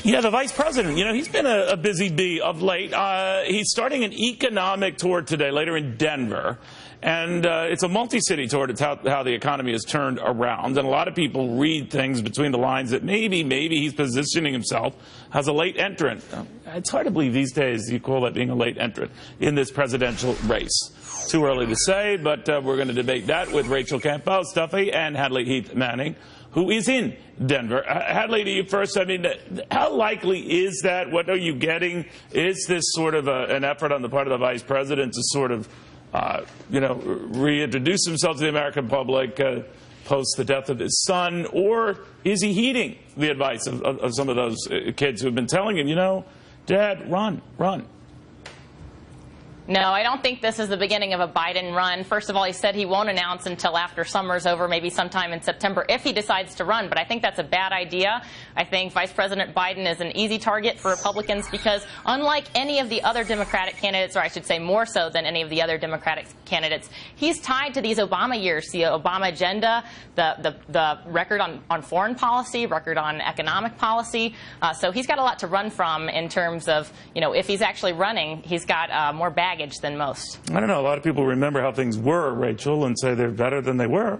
Yeah, the vice president, he's been a busy bee of late. He's starting an economic tour today, later in Denver. And it's a multi-city tour. It's how the economy has turned around. And a lot of people read things between the lines that maybe he's positioning himself as a late entrant. It's hard to believe these days you call that being a late entrant in this presidential race. Too early to say, but we're going to debate that with Rachel Campos-Duffy and Hadley Heath Manning, who is in Denver. Hadley, to you first. I mean, how likely is that? What are you getting? Is this sort of an effort on the part of the vice president to sort of, reintroduce himself to the American public post the death of his son? Or is he heeding the advice of some of those kids who have been telling him, Dad, run, run? No, I don't think this is the beginning of a Biden run. First of all, he said he won't announce until after summer's over, maybe sometime in September, if he decides to run. But I think that's a bad idea. I think Vice President Biden is an easy target for Republicans because unlike any of the other Democratic candidates, or I should say more so than any of the other Democratic candidates, he's tied to these Obama years, the Obama agenda, the record on foreign policy, record on economic policy. So he's got a lot to run from in terms of, if he's actually running, he's got more baggage than most. I don't know. A lot of people remember how things were, Rachel, and say they're better than they were.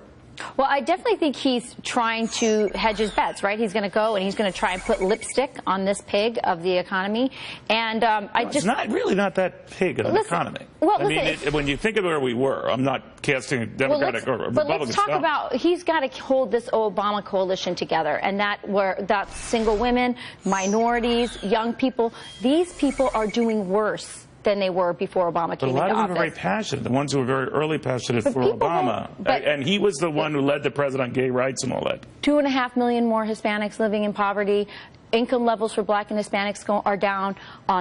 Well, I definitely think he's trying to hedge his bets, right? He's going to go and he's going to try and put lipstick on this pig of the economy. And it's really not that pig of an economy. Well, I mean, when you think of where we were, I'm not casting a Democratic or Republican. But let's talk about, he's got to hold this Obama coalition together, and that's single women, minorities, young people. These people are doing worse than they were before Obama came into office. But a lot of them are very passionate, the ones who were very early passionate for Obama. And he was the one who led the president on gay rights and all that. 2.5 million more Hispanics living in poverty. Income levels for black and Hispanics are down.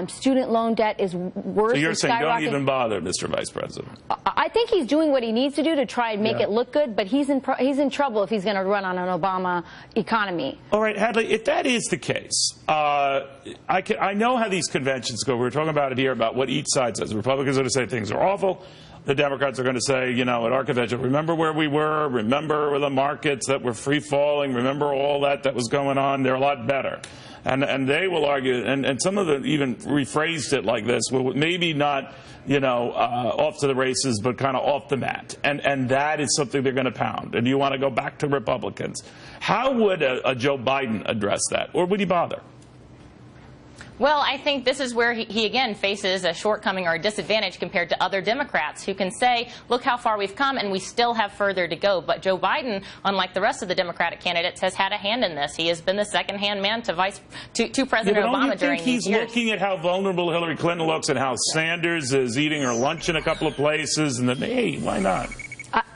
Student loan debt is worse. So you're saying don't even bother, Mr. Vice President? I think he's doing what he needs to do to try and make it look good, but he's in trouble if he's going to run on an Obama economy. All right, Hadley, if that is the case, I know how these conventions go. We were talking about it here, about what each side says. The Republicans are going to say things are awful. The Democrats are going to say, at our convention, remember where we were, remember the markets that were free-falling, remember all that was going on, they're a lot better. And they will argue, and some of them even rephrased it like this, well, maybe not, off to the races, but kind of off the mat. And that is something they're going to pound. And you want to go back to Republicans. How would a Joe Biden address that? Or would he bother? Well, I think this is where he again faces a shortcoming or a disadvantage compared to other Democrats who can say, look how far we've come and we still have further to go. But Joe Biden, unlike the rest of the Democratic candidates, has had a hand in this. He has been the second-hand man to President Obama during these years. He's looking at how vulnerable Hillary Clinton looks and how Sanders is eating her lunch in a couple of places, and then, hey, why not?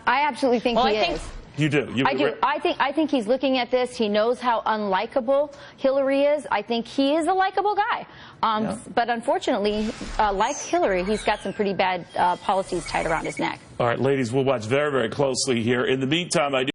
I absolutely think he is. You do? I do. I think he's looking at this. He knows how unlikable Hillary is. I think he is a likable guy. But unfortunately, like Hillary, he's got some pretty bad policies tied around his neck. All right, ladies, we'll watch very, very closely here. In the meantime, I do